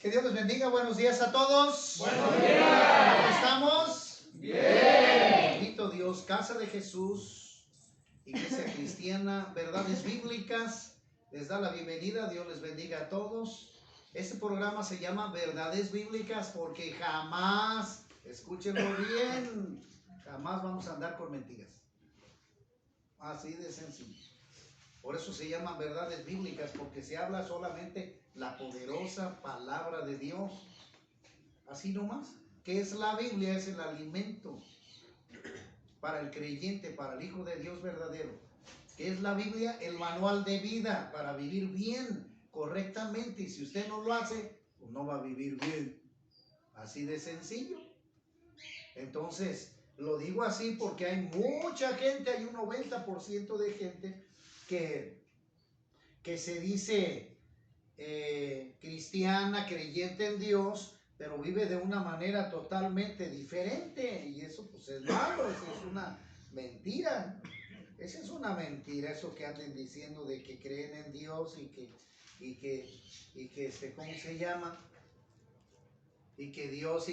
Que Dios les bendiga. Buenos días a todos. Buenos días. ¿Cómo estamos? Bien. Bendito Dios, Casa de Jesús, Iglesia Cristiana, Verdades Bíblicas, les da la bienvenida. Dios les bendiga a todos. Este programa se llama Verdades Bíblicas porque jamás, escúchenlo bien, jamás vamos a andar con mentiras. Así de sencillo. Por eso se llaman verdades bíblicas, porque se habla solamente la poderosa palabra de Dios. Así nomás. ¿Qué es la Biblia? Es el alimento para el creyente, para el Hijo de Dios verdadero. ¿Qué es la Biblia? El manual de vida para vivir bien, correctamente. Y si usted no lo hace, pues no va a vivir bien. Así de sencillo. Entonces, lo digo así porque hay mucha gente, hay un 90% de gente que se dice cristiana, creyente en Dios, pero vive de una manera totalmente diferente, y eso pues es malo, eso es una mentira. Esa es una mentira, eso que anden diciendo de que creen en Dios y que ¿cómo se llama? Y que Dios,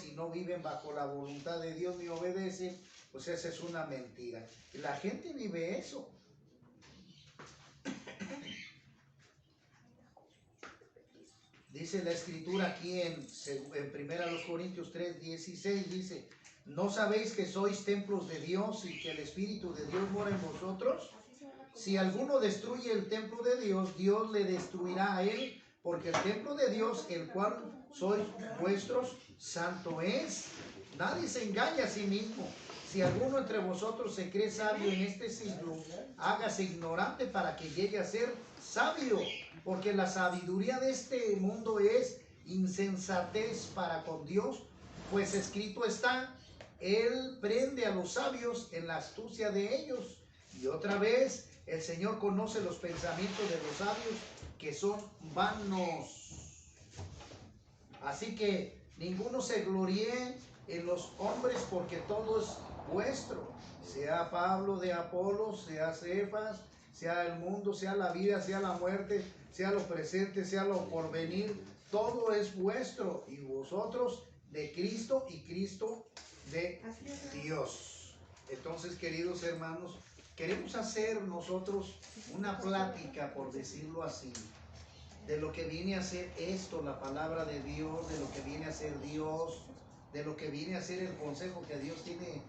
y no viven bajo la voluntad de Dios ni obedecen, pues esa es una mentira. Y la gente vive eso. Dice la escritura aquí en 1 Corintios 3:16, dice: ¿no sabéis que sois templos de Dios y que el Espíritu de Dios mora en vosotros? Si alguno destruye el templo de Dios, Dios le destruirá a él, porque el templo de Dios, el cual sois vuestros, santo es. Nadie se engaña a sí mismo. Si alguno entre vosotros se cree sabio en este siglo, hágase ignorante para que llegue a ser sabio, porque la sabiduría de este mundo es insensatez para con Dios, pues escrito está: Él prende a los sabios en la astucia de ellos. Y otra vez, el Señor conoce los pensamientos de los sabios, que son vanos. Así que ninguno se gloríe en los hombres, porque todo es vuestro, sea Pablo de Apolos, sea Cefas, sea el mundo, sea la vida, sea la muerte, sea lo presente, sea lo porvenir, todo es vuestro, y vosotros de Cristo y Cristo de Dios. Entonces, queridos hermanos, queremos hacer nosotros una plática, por decirlo así, de lo que viene a ser esto, la palabra de Dios, de lo que viene a ser Dios, de lo que viene a ser el consejo que Dios tiene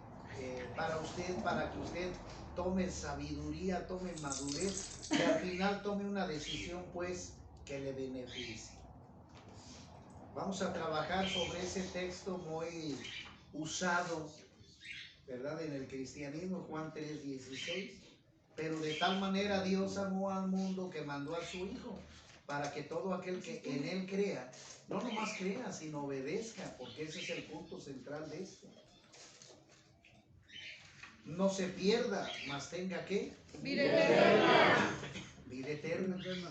para usted, para que usted tome sabiduría, tome madurez y al final tome una decisión pues que le beneficie. Vamos a trabajar sobre ese texto muy usado, ¿verdad?, en el cristianismo, Juan 3:16. Pero de tal manera Dios amó al mundo que mandó a su Hijo, para que todo aquel que en Él crea, no nomás crea, sino obedezca, porque ese es el punto central de esto. No se pierda, mas tenga ¿qué? Vida eterna. Vida eterna.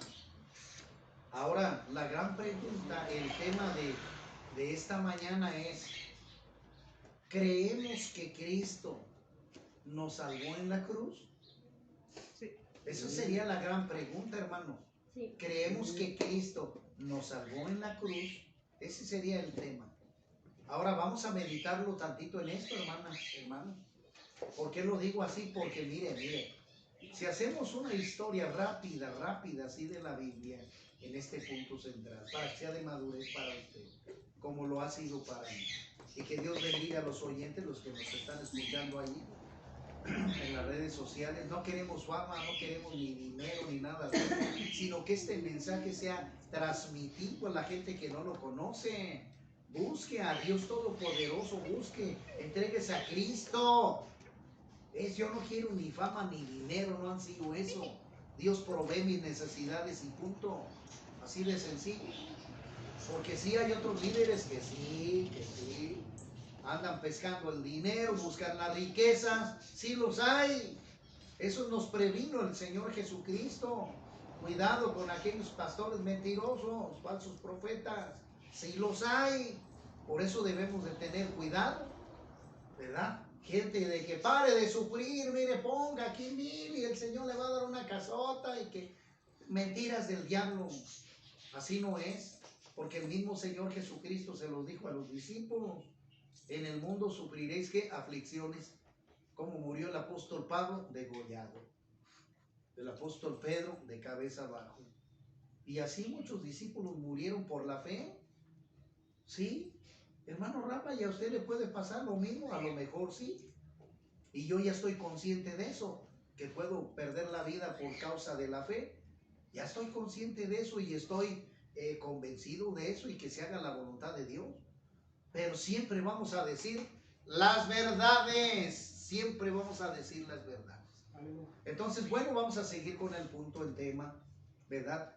Ahora, la gran pregunta, el tema de esta mañana es: ¿creemos que Cristo nos salvó en la cruz? Sí. Esa sería la gran pregunta, hermano. Sí. ¿Creemos que Cristo nos salvó en la cruz? Ese sería el tema. Ahora vamos a meditarlo tantito en esto, hermanos. ¿Por qué lo digo así? Porque mire, si hacemos una historia rápida, así de la Biblia, en este punto central, para que sea de madurez para usted, como lo ha sido para mí. Y que Dios bendiga a los oyentes, los que nos están escuchando ahí en las redes sociales. No queremos fama, no queremos ni dinero ni nada de eso, sino que este mensaje sea transmitido a la gente que no lo conoce. Busque a Dios Todopoderoso, entréguese a Cristo. Yo no quiero ni fama ni dinero, no han sido eso. Dios provee mis necesidades y punto. Así de sencillo. Porque sí hay otros líderes que sí andan pescando el dinero, buscan las riquezas, sí los hay. Eso nos previno el Señor Jesucristo. Cuidado con aquellos pastores mentirosos, falsos profetas, sí los hay. Por eso debemos de tener cuidado, ¿verdad? Gente de que pare de sufrir, mire, ponga aquí 1000 y el Señor le va a dar una casota, y que mentiras del diablo. Así no es. Porque el mismo Señor Jesucristo se los dijo a los discípulos. En el mundo sufriréis, ¿qué? Aflicciones. Como murió el apóstol Pablo, degollado. El apóstol Pedro, de cabeza abajo. Y así muchos discípulos murieron por la fe. ¿Sí? Hermano Rafa, ¿y a usted le puede pasar lo mismo? A lo mejor sí. Y yo ya estoy consciente de eso, que puedo perder la vida por causa de la fe. Ya estoy consciente de eso y estoy convencido de eso y que se haga la voluntad de Dios. Pero siempre vamos a decir las verdades. Siempre vamos a decir las verdades. Entonces, bueno, vamos a seguir con el punto, el tema, ¿verdad?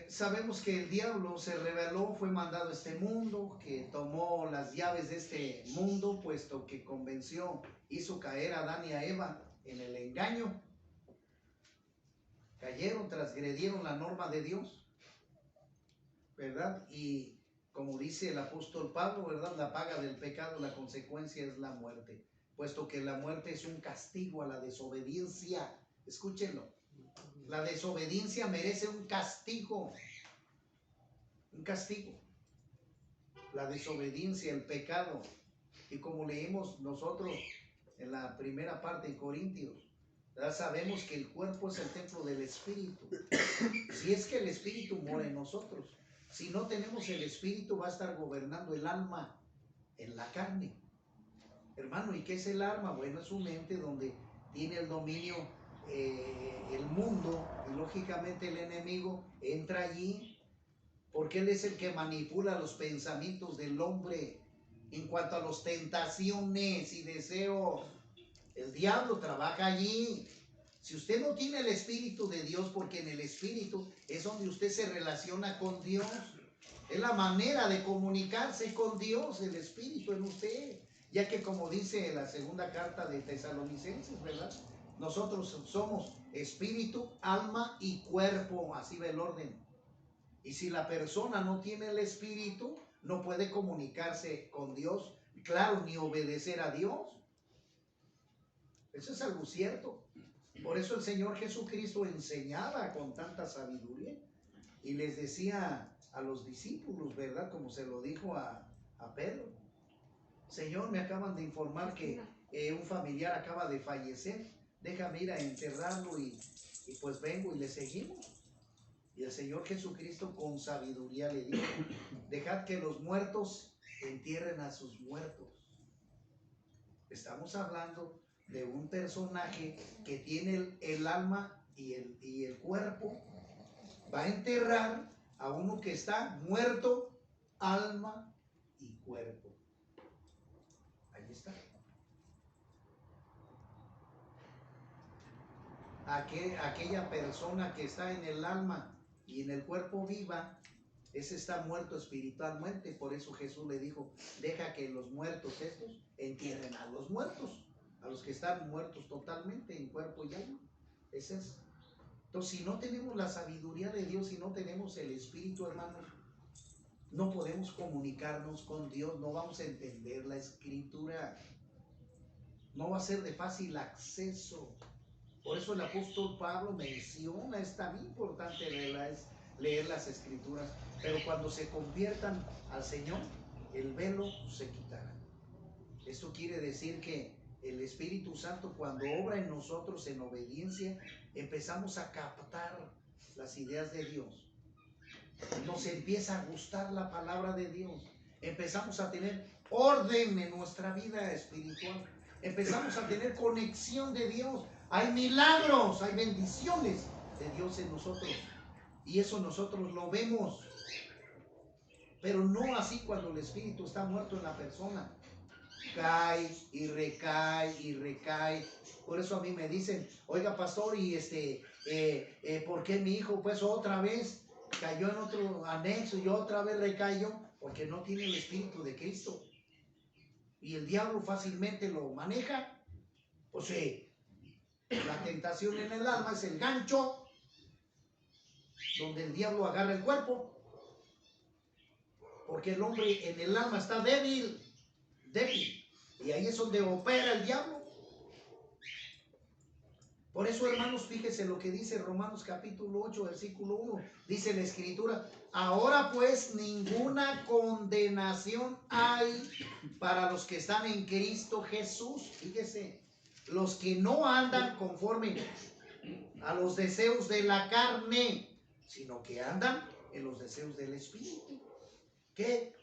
Sabemos que el diablo se rebeló, fue mandado a este mundo, que tomó las llaves de este mundo, puesto que convenció, hizo caer a Adán y a Eva en el engaño. Cayeron, transgredieron la norma de Dios, ¿verdad? Y como dice el apóstol Pablo, ¿verdad? La paga del pecado, la consecuencia es la muerte, puesto que la muerte es un castigo a la desobediencia. Escúchenlo. La desobediencia merece un castigo. Un castigo. La desobediencia, el pecado. Y como leemos nosotros en la primera parte de Corintios, ya sabemos que el cuerpo es el templo del Espíritu. Si es que el Espíritu mora en nosotros. Si no tenemos el Espíritu, va a estar gobernando el alma en la carne. Hermano, ¿y qué es el alma? Bueno, es un ente donde tiene el dominio el mundo, y lógicamente el enemigo entra allí porque él es el que manipula los pensamientos del hombre en cuanto a las tentaciones y deseos. El diablo trabaja allí. Si usted no tiene el Espíritu de Dios, porque en el Espíritu es donde usted se relaciona con Dios, es la manera de comunicarse con Dios, el Espíritu en usted, ya que como dice la segunda carta de Tesalonicenses, ¿verdad? Nosotros somos espíritu, alma y cuerpo, así va el orden. Y si la persona no tiene el Espíritu, no puede comunicarse con Dios, claro, ni obedecer a Dios. Eso es algo cierto. Por eso el Señor Jesucristo enseñaba con tanta sabiduría y les decía a los discípulos, ¿verdad? Como se lo dijo a Pedro. Señor, me acaban de informar que un familiar acaba de fallecer. Déjame ir a enterrarlo y pues vengo y le seguimos. Y el Señor Jesucristo con sabiduría le dijo, dejad que los muertos entierren a sus muertos. Estamos hablando de un personaje que tiene el alma y el cuerpo. Va a enterrar a uno que está muerto, alma y cuerpo. Ahí está. Aquella persona que está en el alma y en el cuerpo viva, ese está muerto espiritualmente. Por eso Jesús le dijo, deja que los muertos estos entierren a los muertos, a los que están muertos totalmente en cuerpo y alma. Ese es. Entonces, si no tenemos la sabiduría de Dios, si no tenemos el Espíritu, hermanos, no podemos comunicarnos con Dios, no vamos a entender la Escritura, no va a ser de fácil acceso. Por eso el apóstol Pablo menciona, es tan importante leer las Escrituras, pero cuando se conviertan al Señor, el velo se quitará. Esto quiere decir que el Espíritu Santo, cuando obra en nosotros en obediencia, empezamos a captar las ideas de Dios. Nos empieza a gustar la palabra de Dios. Empezamos a tener orden en nuestra vida espiritual. Empezamos a tener conexión de Dios. Hay milagros, hay bendiciones de Dios en nosotros. Y eso nosotros lo vemos. Pero no así cuando el Espíritu está muerto en la persona. Cae y recae y recae. Por eso a mí me dicen, oiga pastor, y ¿por qué mi hijo pues otra vez cayó en otro anexo y otra vez recayó? Porque no tiene el Espíritu de Cristo. Y el diablo fácilmente lo maneja. Pues la tentación en el alma es el gancho donde el diablo agarra el cuerpo. Porque el hombre en el alma está débil. Y ahí es donde opera el diablo. Por eso, hermanos, fíjese lo que dice Romanos capítulo 8, versículo 1. Dice la Escritura: ahora pues ninguna condenación hay para los que están en Cristo Jesús. Fíjese, los que no andan conforme a los deseos de la carne, sino que andan en los deseos del Espíritu. Qué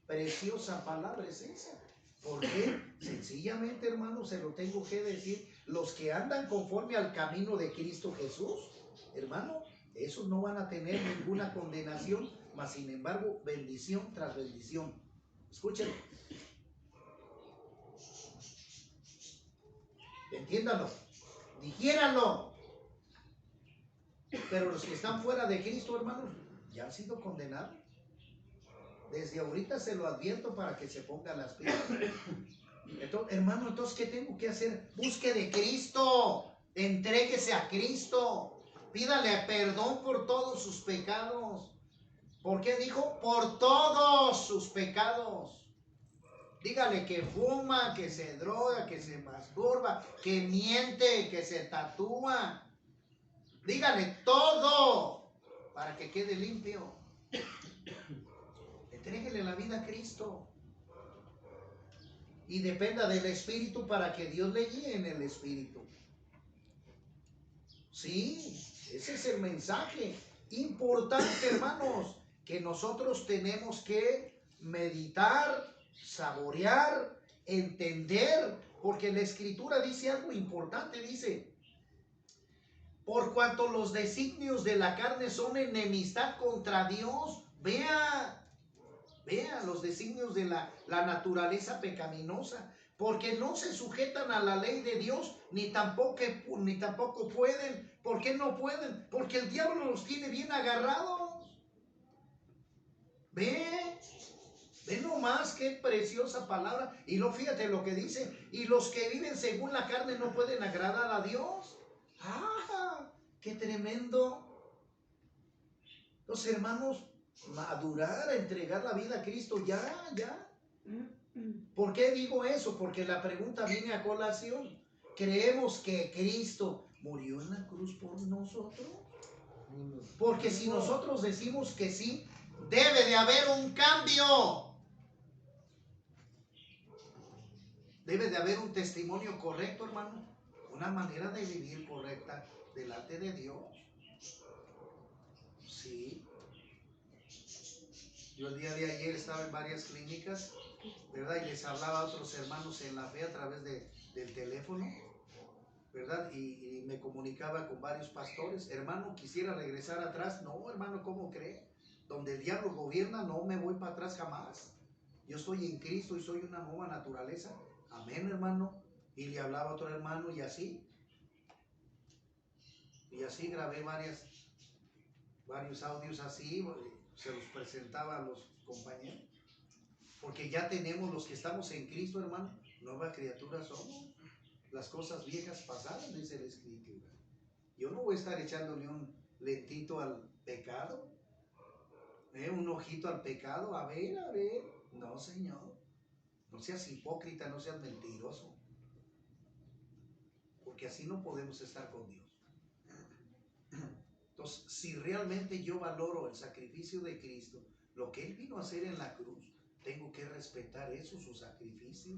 preciosa palabra es esa. ¿Por qué? Sencillamente, hermano, se lo tengo que decir. Los que andan conforme al camino de Cristo Jesús, hermano, esos no van a tener ninguna condenación, mas sin embargo, bendición tras bendición. Escúchenlo. Entiéndanlo. Digiéranlo. Pero los que están fuera de Cristo, hermanos, ya han sido condenados. Desde ahorita se lo advierto para que se pongan las pilas. Entonces, hermano, entonces, ¿qué tengo que hacer? Busque de Cristo. Entréguese a Cristo. Pídale perdón por todos sus pecados. ¿Por qué dijo? Por todos sus pecados. Dígale que fuma, que se droga, que se masturba, que miente, que se tatúa. Dígale todo para que quede limpio. Entréguele la vida a Cristo. Y dependa del Espíritu para que Dios le guíe en el Espíritu. Sí, ese es el mensaje importante, hermanos, que nosotros tenemos que meditar, saborear, entender, porque la Escritura dice algo importante, dice: por cuanto los designios de la carne son enemistad contra Dios. Vea los designios de la naturaleza pecaminosa, porque no se sujetan a la ley de Dios, ni tampoco pueden. ¿Por qué no pueden? Porque el diablo los tiene bien agarrados. Ve nomás qué preciosa palabra. Y lo fíjate lo que dice: y los que viven según la carne no pueden agradar a Dios. ¡Ah! ¡Qué tremendo! Los hermanos, madurar, entregar la vida a Cristo, ya. ¿Por qué digo eso? Porque la pregunta viene a colación. ¿Creemos que Cristo murió en la cruz por nosotros? Porque si nosotros decimos que sí, debe de haber un cambio. Debe de haber un testimonio correcto, hermano. Una manera de vivir correcta delante de Dios. Sí. Yo el día de ayer estaba en varias clínicas, ¿verdad? Y les hablaba a otros hermanos en la fe a través del teléfono, ¿verdad? Y me comunicaba con varios pastores. Hermano, quisiera regresar atrás. No, hermano, ¿cómo cree? Donde el diablo gobierna, no me voy para atrás jamás. Yo estoy en Cristo y soy una nueva naturaleza. Amén, hermano. Y le hablaba a otro hermano y así. Y así grabé varios audios así. Se los presentaba a los compañeros. Porque ya tenemos, los que estamos en Cristo, hermano, nueva criatura somos. Las cosas viejas pasaron, dice la Escritura. Yo no voy a estar echándole un lentito al pecado, un ojito al pecado, a ver. No, Señor. No seas hipócrita, no seas mentiroso. Porque así no podemos estar con Dios. Entonces, si realmente yo valoro el sacrificio de Cristo, lo que Él vino a hacer en la cruz, tengo que respetar eso, su sacrificio.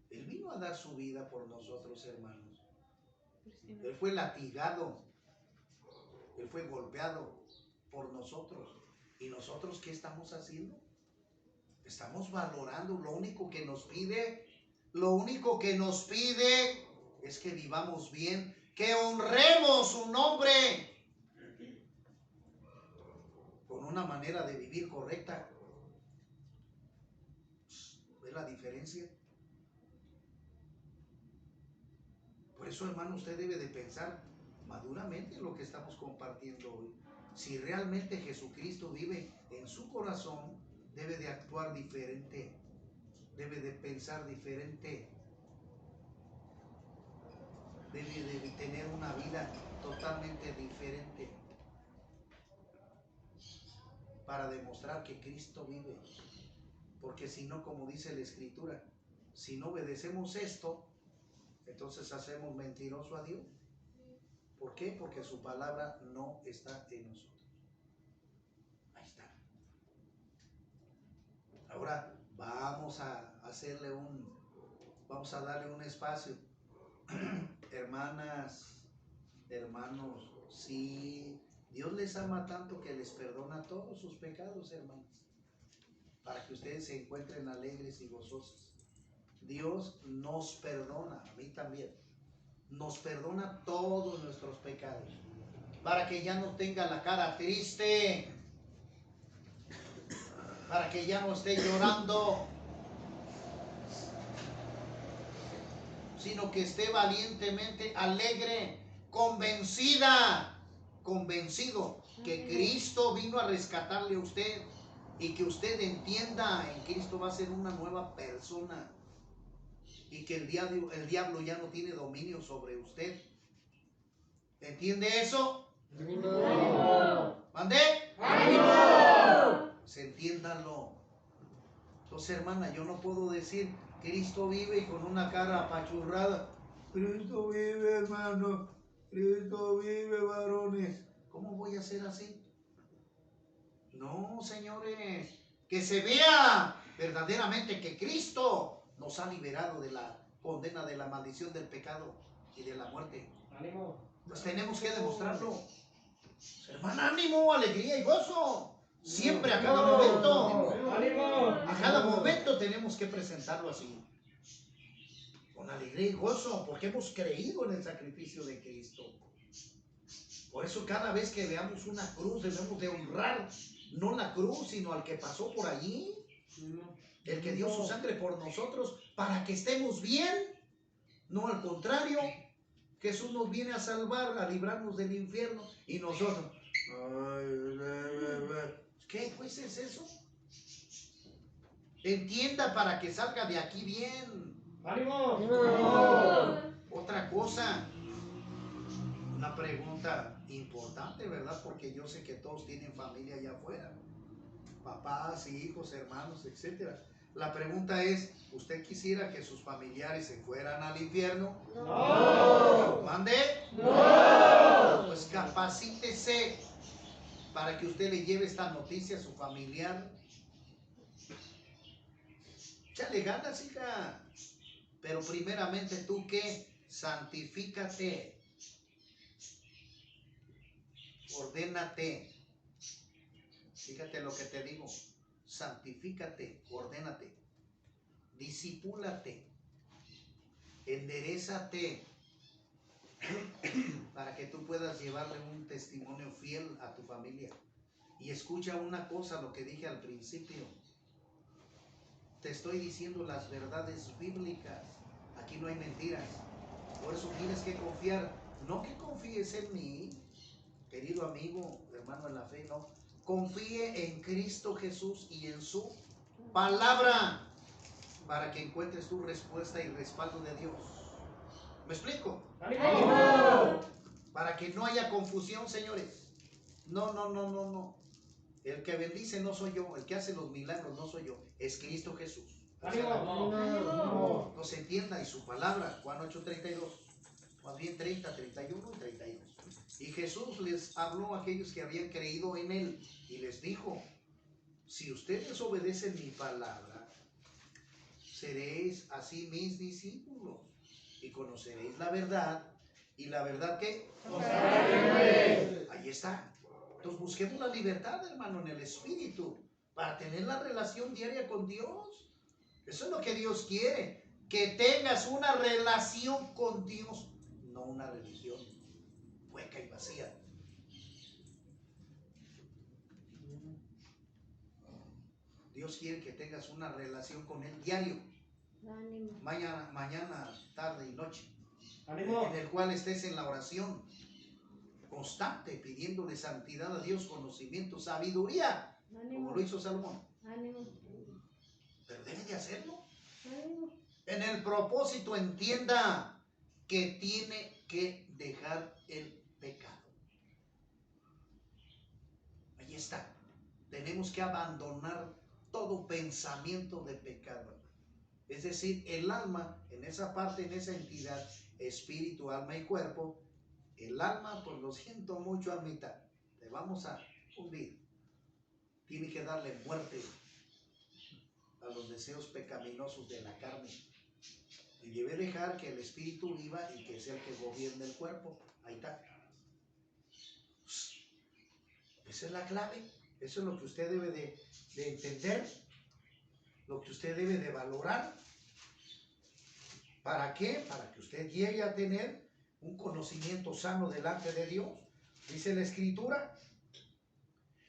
Él vino a dar su vida por nosotros, hermanos. Él fue latigado, Él fue golpeado por nosotros. ¿Y nosotros qué estamos haciendo? Estamos valorando. Lo único que nos pide es que vivamos bien, que honremos su nombre con una manera de vivir correcta. ¿Ve la diferencia? Por eso, hermano, usted debe de pensar maduramente en lo que estamos compartiendo hoy. Si realmente Jesucristo vive en su corazón, debe de actuar diferente, debe de pensar diferente, debe de tener una vida totalmente diferente para demostrar que Cristo vive. Porque si no, como dice la Escritura, si no obedecemos esto, entonces hacemos mentiroso a Dios. ¿Por qué? Porque su palabra no está en nosotros. Ahí está. Ahora vamos a darle un espacio. Hermanas, hermanos, si Dios les ama tanto que les perdona todos sus pecados, hermanos, para que ustedes se encuentren alegres y gozosos. Dios nos perdona, a mí también. Nos perdona todos nuestros pecados, para que ya no tenga la cara triste, para que ya no esté llorando, sino que esté valientemente alegre, convencido que Cristo vino a rescatarle a usted y que usted entienda en Cristo va a ser una nueva persona y que el diablo ya no tiene dominio sobre usted. ¿Entiende eso? ¿Mandé? Pues entiéndanlo. Entonces, hermana, yo no puedo decir Cristo vive con una cara apachurrada. Cristo vive, hermano. Cristo vive, varones. ¿Cómo voy a ser así? No, señores. Que se vea verdaderamente que Cristo nos ha liberado de la condena, de la maldición del pecado y de la muerte. ¡Ánimo! Pues tenemos que demostrarlo. Hermana, ánimo, alegría y gozo. Siempre, a cada momento. ¡Ánimo! A cada momento tenemos que presentarlo así. Con alegría y gozo, porque hemos creído en el sacrificio de Cristo. Por eso cada vez que veamos una cruz debemos de honrar, no la cruz, sino al que pasó por allí. El que dio su sangre por nosotros para que estemos bien. No al contrario, Jesús nos viene a salvar, a librarnos del infierno y nosotros. ¿Qué pues es eso? Entienda para que salga de aquí bien. ¡Ánimo! Otra cosa, una pregunta importante, ¿verdad? Porque yo sé que todos tienen familia allá afuera, papás, hijos, hermanos, etcétera. La pregunta es, ¿usted quisiera que sus familiares se fueran al infierno? ¡No! ¿Mande? ¡No! Pues capacítese para que usted le lleve esta noticia a su familiar. Échale ganas, hija. Pero primeramente tú, ¿qué? Santifícate. Ordénate. Fíjate lo que te digo. Santifícate, ordénate. Discipúlate. Enderézate. Para que tú puedas llevarle un testimonio fiel a tu familia. Y escucha una cosa, lo que dije al principio. Te estoy diciendo las verdades bíblicas. Aquí no hay mentiras. Por eso tienes que confiar. No que confíes en mí, querido amigo, hermano en la fe, no. Confíe en Cristo Jesús y en su palabra para que encuentres tu respuesta y respaldo de Dios. ¿Me explico? ¡Ánimo! Para que no haya confusión, señores. No. El que bendice no soy yo, el que hace los milagros no soy yo, es Cristo Jesús. ¡Ánimo! Entonces entienda, y su palabra, Juan 8:32, más bien 30, 31 y 32. Y Jesús les habló a aquellos que habían creído en él y les dijo, si ustedes obedecen mi palabra, seréis así mis discípulos y conoceréis la verdad. ¿Y la verdad qué? Ahí está. Entonces busquemos la libertad, hermano, en el espíritu, para tener la relación diaria con Dios. Eso es lo que Dios quiere, que tengas una relación con Dios, no una religión hueca y vacía. Dios quiere que tengas una relación con Él diario, mañana, tarde y noche, ¡Ánimo! en el cual estés en la oración constante, pidiéndole santidad a Dios, conocimiento, sabiduría, como lo hizo Salomón. Pero debe de hacerlo. En el propósito entienda que tiene que dejar el pecado. Ahí está. Tenemos que abandonar todo pensamiento de pecado. Es decir, el alma, en esa parte, en esa entidad, espíritu, alma y cuerpo, el alma, pues lo siento mucho, almita, te vamos a hundir. Tiene que darle muerte a los deseos pecaminosos de la carne. Y debe dejar que el espíritu viva y que sea el que gobierne el cuerpo. Ahí está. Esa es la clave. Eso es lo que usted debe de entender, lo que usted debe de valorar. ¿Para qué? Para que usted llegue a tener un conocimiento sano delante de Dios. Dice la Escritura.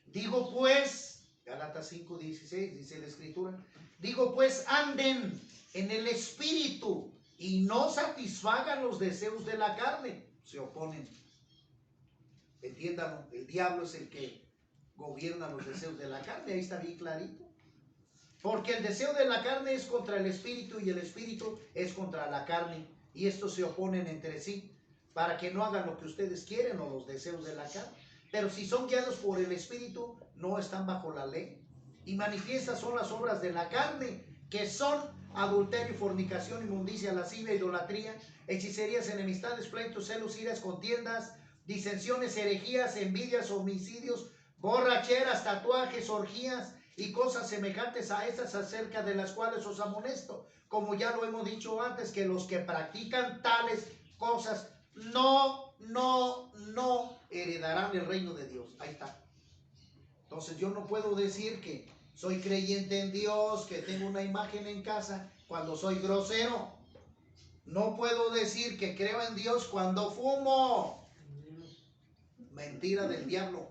Digo pues, Gálatas 5:16, dice la Escritura. Digo pues, anden en el Espíritu y no satisfagan los deseos de la carne. Se oponen. Entiéndanlo, el diablo es el que gobierna los deseos de la carne. Ahí está bien clarito. Porque el deseo de la carne es contra el espíritu y el espíritu es contra la carne. Y estos se oponen entre sí para que no hagan lo que ustedes quieren o los deseos de la carne. Pero si son guiados por el espíritu, no están bajo la ley. Y manifiestas son las obras de la carne, que son adulterio, fornicación, inmundicia, lascivia, idolatría, hechicerías, enemistades, pleitos, celos, iras, contiendas, disensiones, herejías, envidias, homicidios, borracheras, tatuajes, orgías y cosas semejantes a estas, acerca de las cuales os amonesto, como ya lo hemos dicho antes, que los que practican tales cosas no heredarán el reino de Dios. Ahí está. Entonces yo no puedo decir que soy creyente en Dios, que tengo una imagen en casa, cuando soy grosero. No puedo decir que creo en Dios cuando fumo. Mentira del diablo.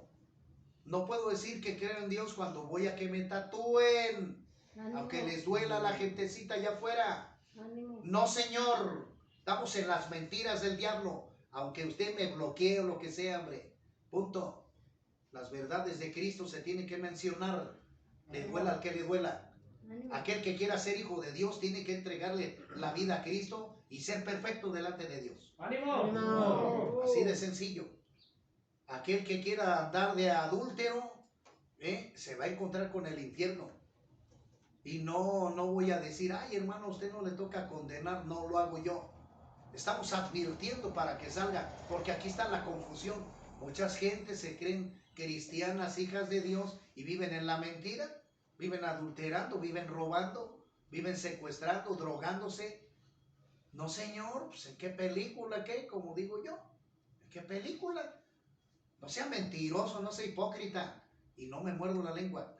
No puedo decir que creo en Dios cuando voy a que me tatúen, aunque les duela a la gentecita allá afuera. No, señor. Estamos en las mentiras del diablo. Aunque usted me bloquee o lo que sea, hombre. Punto. Las verdades de Cristo se tienen que mencionar. Le duela al que le duela. Aquel que quiera ser hijo de Dios tiene que entregarle la vida a Cristo y ser perfecto delante de Dios. ¡Ánimo! Así de sencillo. Aquel que quiera andar de adúltero, se va a encontrar con el infierno. Y no voy a decir, ay hermano, a usted no le toca condenar, no lo hago yo. Estamos advirtiendo para que salga, porque aquí está la confusión. Muchas gentes se creen cristianas, hijas de Dios, y viven en la mentira, viven adulterando, viven robando, viven secuestrando, drogándose. No, señor, pues ¿en qué película qué? Como digo yo, ¿en qué película? No sea mentiroso, no sea hipócrita, y no me muerdo la lengua.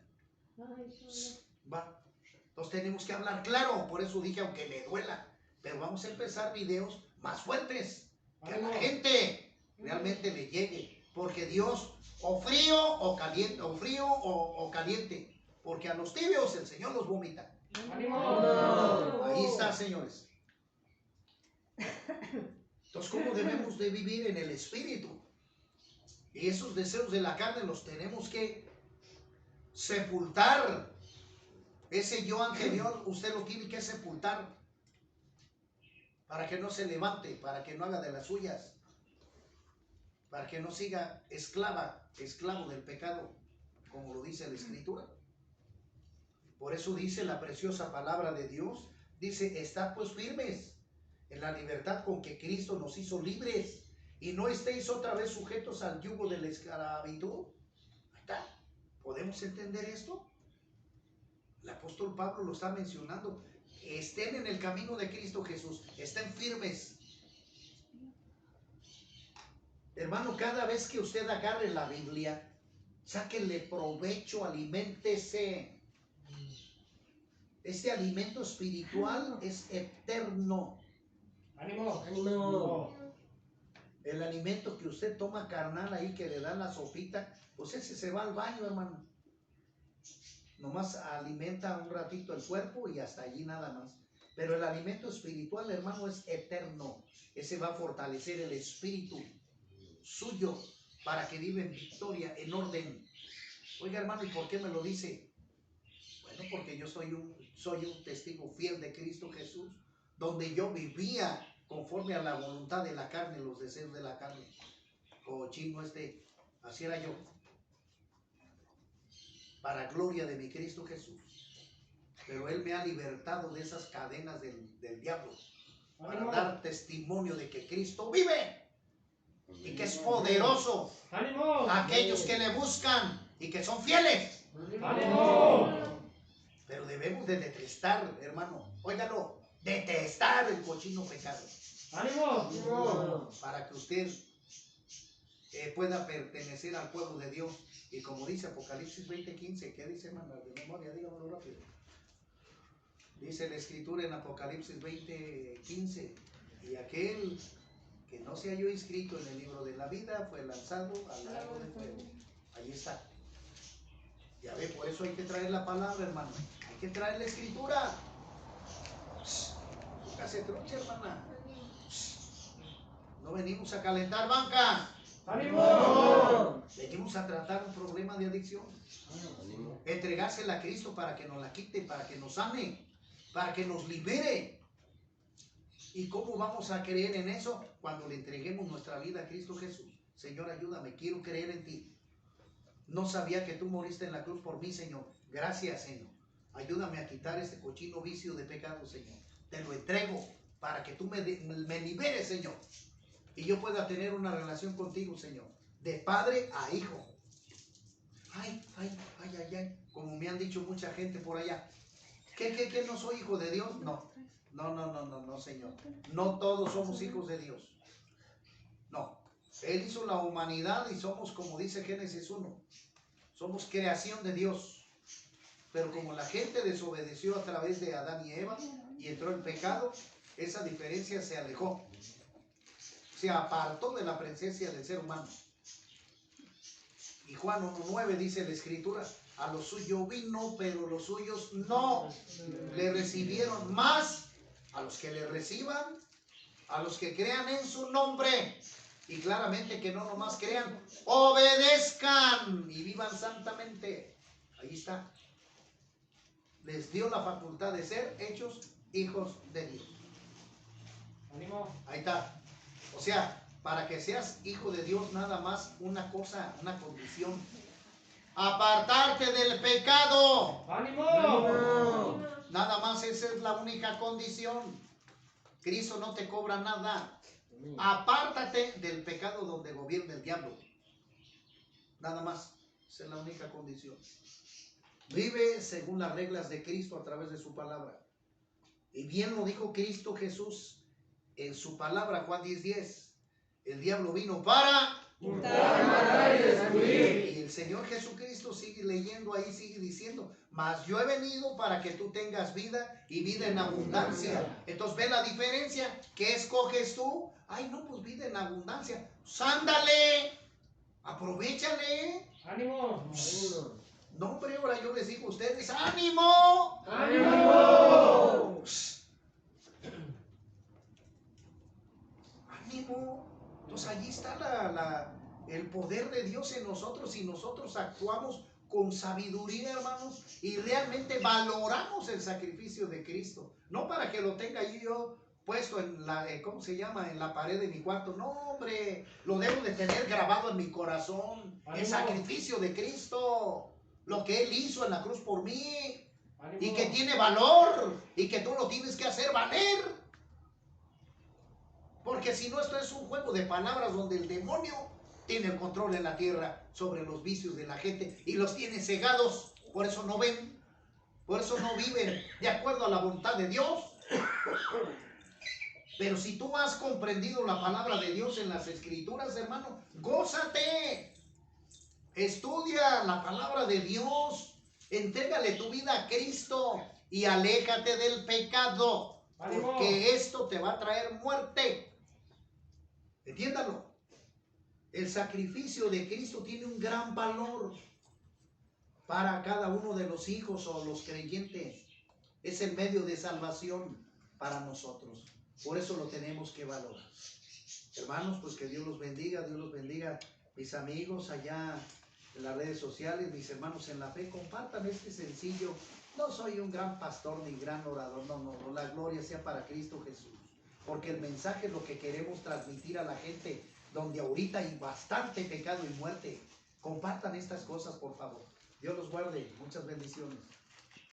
Va. Entonces tenemos que hablar claro, por eso dije aunque le duela, pero vamos a empezar videos más fuertes, que a la gente realmente le llegue, porque Dios o frío o caliente, o frío o caliente, porque a los tibios el Señor los vomita. Ahí está, señores. Entonces, ¿cómo debemos de vivir en el Espíritu? Y esos deseos de la carne los tenemos que sepultar. Ese yo anterior, usted lo tiene que sepultar para que no se levante, para que no haga de las suyas, para que no siga esclavo del pecado, como lo dice la Escritura. Por eso dice la preciosa palabra de Dios, dice, estad pues firmes en la libertad con que Cristo nos hizo libres, y no estéis otra vez sujetos al yugo de la esclavitud. Ahí está. ¿Podemos entender esto? El apóstol Pablo lo está mencionando. Estén en el camino de Cristo Jesús, estén firmes. Hermano, cada vez que usted agarre la Biblia, sáquenle provecho, aliméntese. Este alimento espiritual es eterno. ¡Ánimo! El alimento que usted toma carnal ahí, que le dan la sopita, pues ese se va al baño, hermano. Nomás alimenta un ratito el cuerpo y hasta allí nada más. Pero el alimento espiritual, hermano, es eterno. Ese va a fortalecer el espíritu suyo para que viva en victoria, en orden. Oiga, hermano, ¿y por qué me lo dice? Bueno, porque yo soy un testigo fiel de Cristo Jesús, donde yo vivía conforme a la voluntad de la carne, los deseos de la carne. Cochino así era yo. Para gloria de mi Cristo Jesús. pero Él me ha libertado de esas cadenas del diablo para ¡Ánimo! dar testimonio de que Cristo vive y que es poderoso ¡Ánimo! a aquellos que le buscan y que son fieles. ¡Ánimo! Pero debemos de detestar, hermano, óigalo, detestar el cochino pecado ¡Ánimo! para que usted pueda pertenecer al pueblo de Dios. Y como dice Apocalipsis 20:15, ¿qué dice, hermano? De memoria, dígamelo rápido. Dice la escritura en Apocalipsis 20:15, y aquel que no se halló inscrito en el libro de la vida fue lanzado al lago de fuego. Ahí está. Ya ve, por eso hay que traer la palabra, hermano. Hay que traer la escritura. Póngase troche, hermana. No venimos a calentar banca. ¡Ánimo! Venimos a tratar un problema de adicción. Entregársela a Cristo para que nos la quite, para que nos sane, para que nos libere. ¿Y cómo vamos a creer en eso? Cuando le entreguemos nuestra vida a Cristo Jesús. Señor, ayúdame, quiero creer en ti. No sabía que tú moriste en la cruz por mí, Señor. Gracias, Señor. Ayúdame a quitar este cochino vicio de pecado, Señor. Te lo entrego para que tú me liberes, Señor. Y yo pueda tener una relación contigo, Señor. De padre a hijo. Ay, ay, ay, ay, ay. Como me han dicho mucha gente por allá. ¿Qué no soy hijo de Dios? No. No, Señor. No todos somos hijos de Dios. No. Él hizo la humanidad y somos, como dice Génesis 1, somos creación de Dios. Pero como la gente desobedeció a través de Adán y Eva y entró en pecado, esa diferencia se alejó. Se apartó de la presencia del ser humano. Y Juan 1:9 dice la escritura, a lo suyo vino, pero los suyos no le recibieron. Más a los que le reciban, a los que crean en su nombre. Y claramente que no nomás crean, obedezcan y vivan santamente. Ahí está. Les dio la facultad de ser hechos hijos de Dios. ¡Ánimo! Ahí está. O sea, para que seas hijo de Dios, nada más una cosa, una condición. Apartarte del pecado. ¡Ánimo! Nada más esa es la única condición. Cristo no te cobra nada. Apártate del pecado donde gobierna el diablo. Nada más. Esa es la única condición. Vive según las reglas de Cristo a través de su palabra. Y bien lo dijo Cristo Jesús en su palabra, Juan 10:10. El diablo vino para Hurtar, matar y destruir. Y el Señor Jesucristo sigue leyendo ahí, sigue diciendo, mas yo he venido para que tú tengas vida y vida en abundancia. Entonces, ¿ve la diferencia? ¿Qué escoges tú? Ay, no, pues vida en abundancia. Pues ándale, aprovéchale. ¡Ánimo! No, hombre, ahora yo les digo a ustedes, ¡ánimo! ¡Ánimo! ¡Ánimo! Entonces allí está el poder de Dios en nosotros y nosotros actuamos con sabiduría, hermanos, y realmente valoramos el sacrificio de Cristo. No para que lo tenga yo puesto en la, ¿cómo se llama? En la pared de mi cuarto. No, hombre, lo debo de tener grabado en mi corazón. El sacrificio de Cristo, lo que Él hizo en la cruz por mí, y que tiene valor, y que tú lo tienes que hacer valer. Porque si no, esto es un juego de palabras donde el demonio tiene el control en la tierra sobre los vicios de la gente y los tiene cegados. Por eso no ven, por eso no viven de acuerdo a la voluntad de Dios. Pero si tú has comprendido la palabra de Dios en las escrituras, hermano, gózate. Estudia la palabra de Dios. Entrégale tu vida a Cristo y aléjate del pecado. Porque esto te va a traer muerte. Entiéndalo. El sacrificio de Cristo tiene un gran valor para cada uno de los hijos o los creyentes. Es el medio de salvación para nosotros. Por eso lo tenemos que valorar. Hermanos, pues que Dios los bendiga, mis amigos allá en las redes sociales, mis hermanos en la fe, compartan este sencillo. No soy un gran pastor ni gran orador, no, la gloria sea para Cristo Jesús. Porque el mensaje es lo que queremos transmitir a la gente, donde ahorita hay bastante pecado y muerte. Compartan estas cosas, por favor. Dios los guarde. Muchas bendiciones.